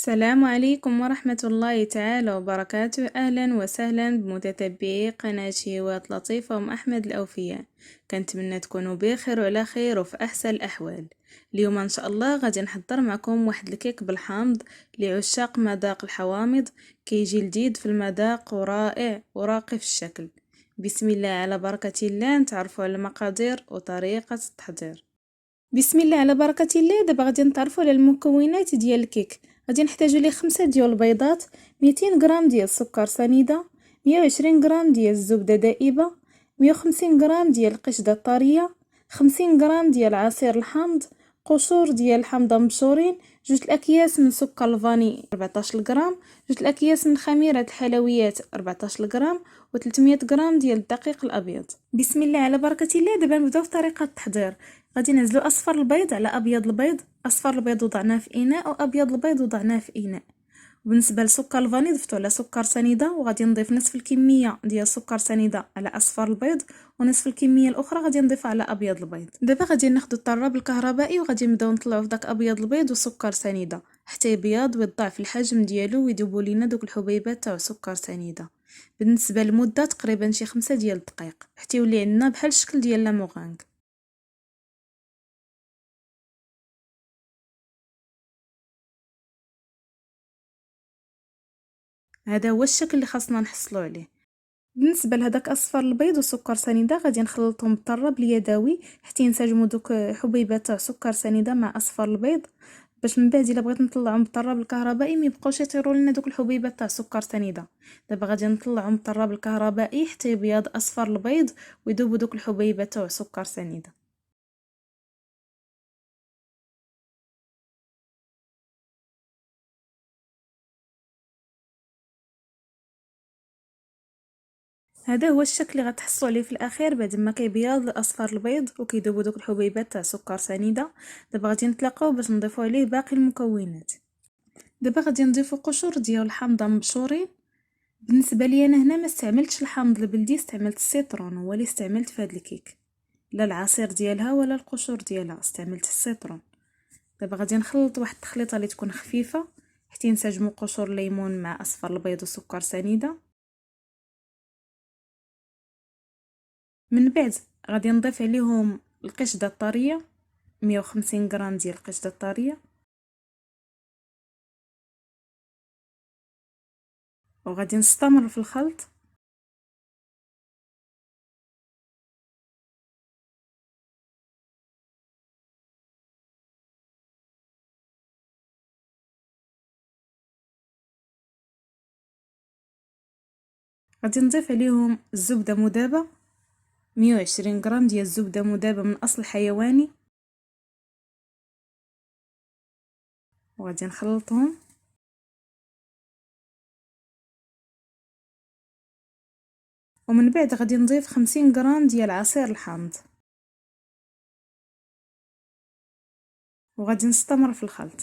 السلام عليكم ورحمة الله تعالى وبركاته. أهلا وسهلا بمتتبعي قناة شهوات لطيفة أم أحمد الأوفياء. كنتمنى تكونوا بخير وعلى خير وفي أحسن الأحوال. اليوم إن شاء الله غادي نحضر معكم واحد الكيك بالحامض لعشاق مذاق الحوامض. كيجي لذيذ في المذاق ورائع وراقي في الشكل. بسم الله على بركة الله. نتعرفوا على المقادير وطريقة التحضير. بسم الله على بركة الله. دابا غادي نتعرفوا على المكونات ديال الكيك. غادي نحتاجو ليه 5 ديال البيضات، 200 غرام ديال السكر سنيده، 120 غرام ديال الزبده دائبه، 150 غرام ديال القشده الطريه، 50 غرام ديال عصير الحامض، قشور ديال الحامضه مبشورين، 2 الاكياس من سكر الفاني 14 غرام، 2 الاكياس من خميره الحلويات 14 غرام، و300 غرام ديال الدقيق الابيض. بسم الله على بركه الله. دابا نبداو في طريقه التحضير. غادي ننزلو اصفر البيض على ابيض البيض. اصفر البيض وضعناه في اناء وابيض البيض وضعناه في اناء. وبالنسبه لسكر الفاني ضفتو على سكر سنيده، وغادي نضيف نصف الكميه ديال سكر سنيده على اصفر البيض، ونصف الكميه الاخرى غادي نضيفها على ابيض البيض. دابا غادي ناخذ الطراب الكهربائي وغادي نبداو نطلعو في داك ابيض البيض وسكر سنيده حتى يبيض ويضاعف في الحجم ديالو ويذوبوا لينا دوك الحبيبات تاع سكر سنيده. بالنسبه للمده تقريبا شي 5 ديال الدقائق حتى يولي عندنا بحال الشكل ديال لاموغانغ. هذا هو الشكل اللي خاصنا نحصلوا عليه. بالنسبه لهداك اصفر البيض وسكر سنيده غادي نخلطهم بالطراب اليدوي حتى ينسجموا دوك حبيبات تاع سكر سنيده مع اصفر البيض، باش من بعد الا بغيت نطلعهم بالطراب الكهربائي ما يبقاوش يطيروا لنا دوك الحبيبات تاع سكر سنيده. دابا غادي نطلعهم بالطراب الكهربائي حتى يبيض اصفر البيض ويذوبوا دوك الحبيبات تاع سكر سنيده. هذا هو الشكل اللي غتحصلوا عليه في الاخير بعد ما كيبيض الاصفر البيض وكيذوبوا دوك الحبيبات تاع سكر سنيده. دابا غادي نتلاقاو باش نضيفوا عليه باقي المكونات. دابا غادي نضيفوا قشور ديال الحامضه مبشورين. بالنسبه لي انا هنا ما استعملتش الحامض البلدي، استعملت السيترون هو اللي استعملت في هذا الكيك، لا العصير ديالها ولا القشور ديالها، استعملت السيترون. دابا غادي نخلط واحد التخليطه اللي تكون خفيفه حتى ينسجموا قشور الليمون مع اصفر البيض وسكر سنيده. من بعد غادي نضيف عليهم القشده الطريه، 150 غرام ديال القشده الطريه، وغادي نستمر في الخلط. غادي نضيف عليهم الزبده مذابه، 120 غرام ديال الزبده مذابه من اصل حيواني، وغادي نخلطهم. ومن بعد غادي نضيف 50 غرام ديال عصير الحامض، وغادي نستمر في الخلط.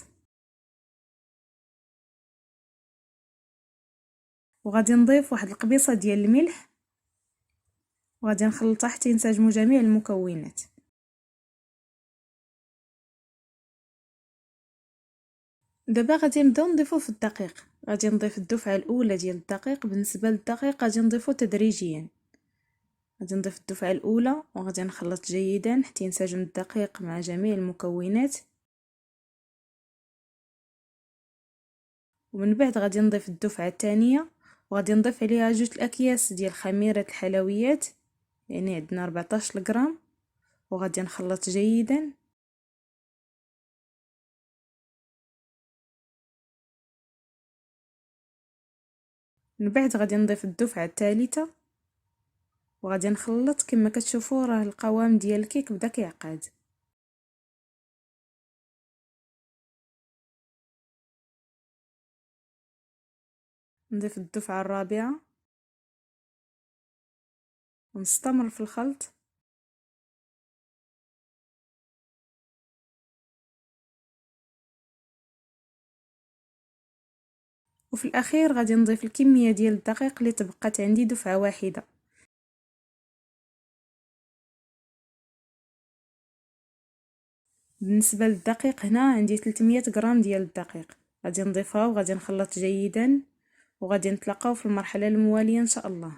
وغادي نضيف واحد القبيصه ديال الملح، وغادي نخلطها حتى ينسجموا جميع المكونات. دابا غادي نبداو نضيفو في الدقيق. غادي نضيف الدفعه الاولى ديال الدقيق. بالنسبه للدقيق غادي نضيفو تدريجيا. غادي نضيف الدفعه الاولى وغادي نخلط جيدا حتى ينسجم الدقيق مع جميع المكونات. ومن بعد غادي نضيف الدفعه الثانيه وغادي نضيف عليها 2 الاكياس ديال خميره الحلويات، يعني عندنا 14 غرام، وغادي نخلط جيدا. من بعد غادي نضيف الدفعه الثالثه وغادي نخلط. كما كتشوفوا راه القوام ديال الكيك بدا كيعقد. نضيف الدفعه الرابعه ونستمر في الخلط. وفي الاخير غادي نضيف الكميه ديال الدقيق اللي تبقات عندي، دفعه واحده. بالنسبه للدقيق هنا عندي 300 غرام ديال الدقيق. غادي نضيفها وغادي نخلط جيدا، وغادي نتلاقاو في المرحله المواليه ان شاء الله.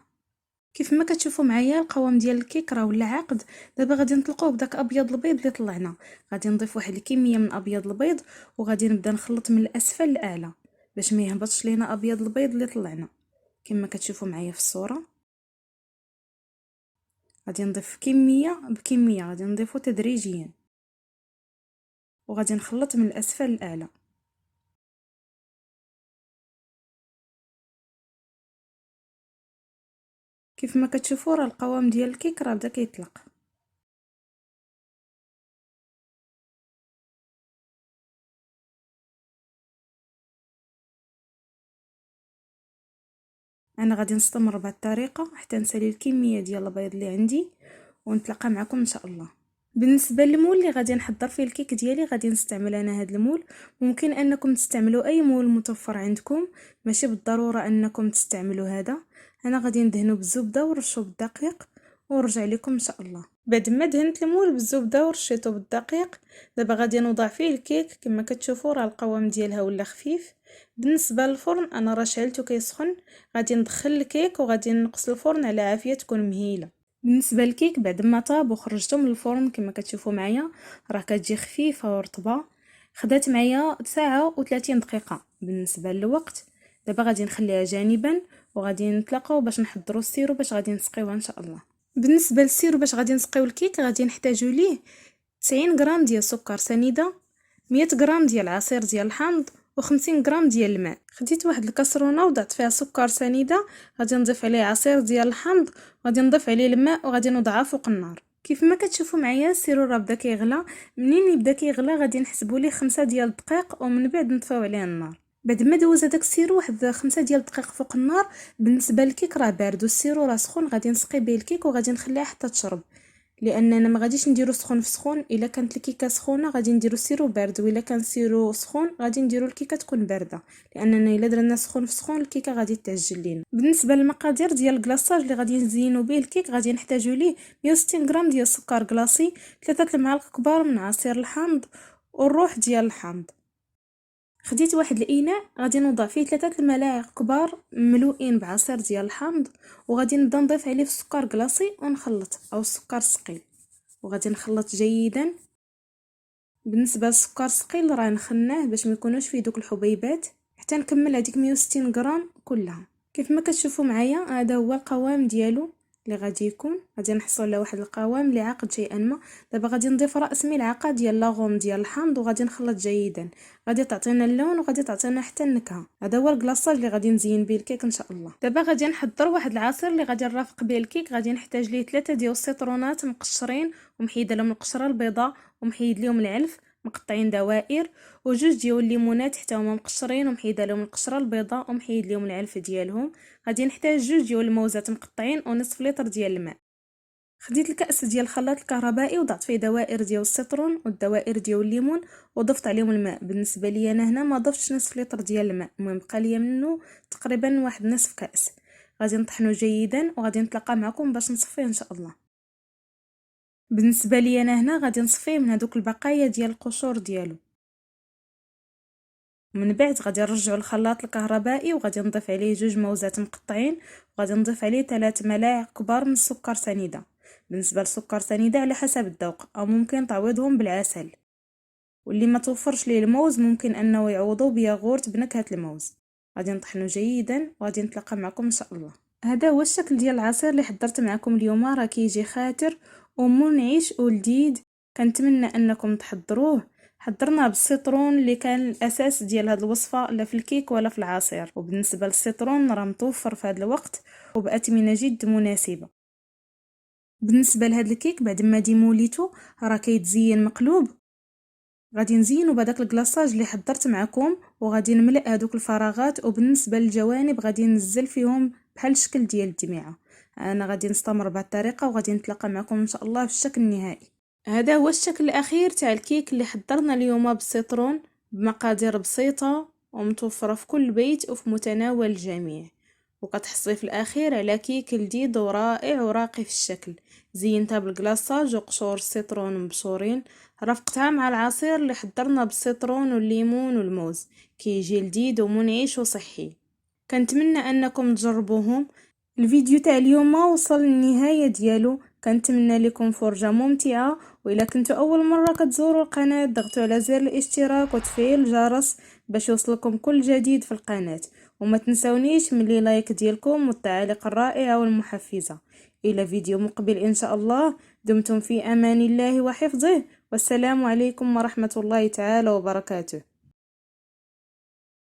كيف ما كتشوفوا معايا القوام ديال الكيك راه ولا عاقد. دابا غادي نطلقوه بداك ابيض البيض اللي طلعنا. غادي نضيف واحد الكميه من ابيض البيض وغادي نبدا نخلط من الاسفل للاعلى باش ما يهبطش لينا ابيض البيض اللي طلعنا كما كتشوفوا معايا في الصوره. غادي نضيف كميه بكميه، غادي نضيفه تدريجيا وغادي نخلط من الاسفل للاعلى. كيف ما كتشوفوا راه القوام ديال الكيك راه بدا كيطلق. انا غادي نستمر بهذه الطريقه حتى نسالي الكميه ديال البيض اللي عندي ونتلاقى معكم ان شاء الله. بالنسبه للمول اللي غادي نحضر فيه الكيك ديالي غادي نستعمل انا هذا المول. ممكن انكم تستعملوا اي مول متوفر عندكم، ماشي بالضروره انكم تستعملوا هذا. انا غادي ندهنه بالزبده ورشو بالدقيق ونرجع لكم ان شاء الله. بعد ما دهنت المول بالزبده ورشيته بالدقيق، دابا غادي نوضع فيه الكيك. كما كتشوفوا راه القوام ديالها ولا خفيف. بالنسبه للفرن انا راه شعلته كيسخن. غادي ندخل الكيك وغادي نقص الفرن على عافيه تكون مهيله. بالنسبه للكيك بعد ما طاب وخرجته من الفرن كما كتشوفوا معايا راه كتجي خفيفه ورطبه. خدات معايا ساعه و30 دقيقه بالنسبه للوقت. دابا غادي نخليها جانبا وغادي نتلاقاو باش نحضروا السيرو باش غادي نسقيوها ان شاء الله. بالنسبه للسيرو باش غادي نسقيو الكيك غادي نحتاجو ليه 90 غرام ديال السكر سنيده، 100 غرام ديال عصير ديال الحامض، و50 غرام ديال الماء. خديت واحد الكاسرونه وضعت فيها سكر سنيده، غادي نضيف عليه عصير ديال الحامض وغادي نضيف عليه الماء وغادي نوضعها فوق النار. كيف ما كتشوفوا معايا السيرو راه بدا كيغلى. منين يبدا كيغلى غادي نحسبوا ليه 5 ديال الدقائق ومن بعد نطفيو عليه النار. بعد ما دوز هذاك السيرو واحد 5 ديال الدقائق فوق النار. بالنسبه للكيك راه بارد والسيرو راه سخون، غادي نسقي به الكيك وغادي نخليها حتى تشرب، لاننا ما غاديش نديرو سخون في سخون. الا كانت الكيكه سخونه غادي نديرو سيرو بارد، والا كان سيرو سخون غادي نديرو الكيكه تكون بارده، لاننا الا درنا سخون في سخون الكيكه غادي تعجل لينا. بالنسبه للمقادير ديال الكلاصاج اللي غادي نزينو به الكيك غادي نحتاجو ليه 160 غرام ديال السكر كلاصي، 3 المعالق كبار من عصير الحامض والروح ديال الحامض. خديت واحد الاناء غادي نوضع فيه 3 الملاعق كبار مملوئين بعصير ديال الحامض، وغادي نبدا نضيف عليه السكر كلاصي ونخلط او السكر الثقيل وغادي نخلط جيدا. بالنسبه للسكر الثقيل راه نخناه باش ما يكونوش فيه دوك الحبيبات حتى نكمل هذيك 160 غرام كلها. كيف ما كتشوفوا معايا هذا هو القوام ديالو اللي غادي يكون. غادي نحصل على واحد القوام اللي عاقد شيئا ما. دابا غادي نضيف راس ملعقه ديال لاغوم ديال الحامض وغادي نخلط جيدا. غادي تعطينا اللون وغادي تعطينا حتى النكهه. هذا هو الكلاصاج اللي غادي نزين به الكيك ان شاء الله. دابا غادي نحضر واحد العصير اللي غادي نرافق به الكيك. غادي نحتاج ليه 3 ديال السيترونات مقشرين ومحيده لهم القشره البيضاء ومحيد لهم العلف مقطعين دوائر، وجوج ديال الليمونات حتى هما مقشرين ومحيده لهم القشره البيضاء ومحيد لهم العلف ديالهم. غادي نحتاج جوج ديال الموزات مقطعين ونصف لتر ديال الماء. خديت الكأس ديال الخلاط الكهربائي وضعت فيه دوائر ديال السيترون والدوائر ديال الليمون وضفت عليهم الماء. بالنسبه لي انا هنا ما ضفتش نصف لتر ديال الماء، المهم بقى لي منه تقريبا واحد نصف كأس. غادي نطحنه جيدا وغادي نتلاقى معكم باش نصفيه ان شاء الله. بالنسبه لي انا هنا غادي نصفيه من هذوك البقايا ديال القشور ديالو. من بعد غادي نرجعوا الخلاط الكهربائي وغادي نضيف عليه جوج موزات مقطعين وغادي نضيف عليه 3 ملاعق كبار من السكر سنيده. بالنسبه للسكر سنيده على حسب الذوق، او ممكن تعويضهم بالعسل، واللي ما توفرش ليه الموز ممكن انه يعوضوه بياغورت بنكهه الموز. غادي نطحنه جيدا وغادي نتلاقى معكم ان شاء الله. هذا هو الشكل ديال العصير اللي حضرت معكم اليوم. راه كيجي خاتر ومنعش ولذيذ، كنتمنى انكم تحضروه. حضرنا بالسيترون اللي كان الاساس ديال هذه الوصفه، لا في الكيك ولا في العصير. وبالنسبه للسيترون راه متوفر في هذا الوقت وباثمنه جد مناسبه. بالنسبه لهذا الكيك بعد ما ديموليتو راه كيتزين مقلوب. غادي نزينو بهذاك الكلاصاج اللي حضرت معكم وغادي نملأ هذوك الفراغات. وبالنسبه للجوانب غادي ننزل فيهم بحال الشكل ديال الدمعه. انا غادي نستمر بهذه الطريقه وغادي نتلاقى معكم ان شاء الله في الشكل النهائي. هذا هو الشكل الاخير تاع الكيك اللي حضرنا اليوم بالسيترون بمقادير بسيطه ومتوفره في كل بيت وفي متناول الجميع. وكتحصلي في الاخير على كيك لذيذ ورائع وراقي في الشكل. زينتها بالكلاصاج وقشور السيترون مبشورين، رافقتها مع العصير اللي حضرنا بالسيترون والليمون والموز، كيجي لذيذ ومنعش وصحي. كنتمنى انكم تجربوهم. الفيديو تاع اليوم وصل للنهاية ديالو، كنتمنى لكم فرجة ممتعة. وإلا كنتوا اول مرة كتزوروا القناة ضغطوا على زر الاشتراك وتفعيل الجرس باش يوصلكم كل جديد في القناة. وما تنسونيش من لي لايك ديالكم والتعاليق الرائعة والمحفزة. الى فيديو مقبل ان شاء الله. دمتم في امان الله وحفظه، والسلام عليكم ورحمة الله تعالى وبركاته.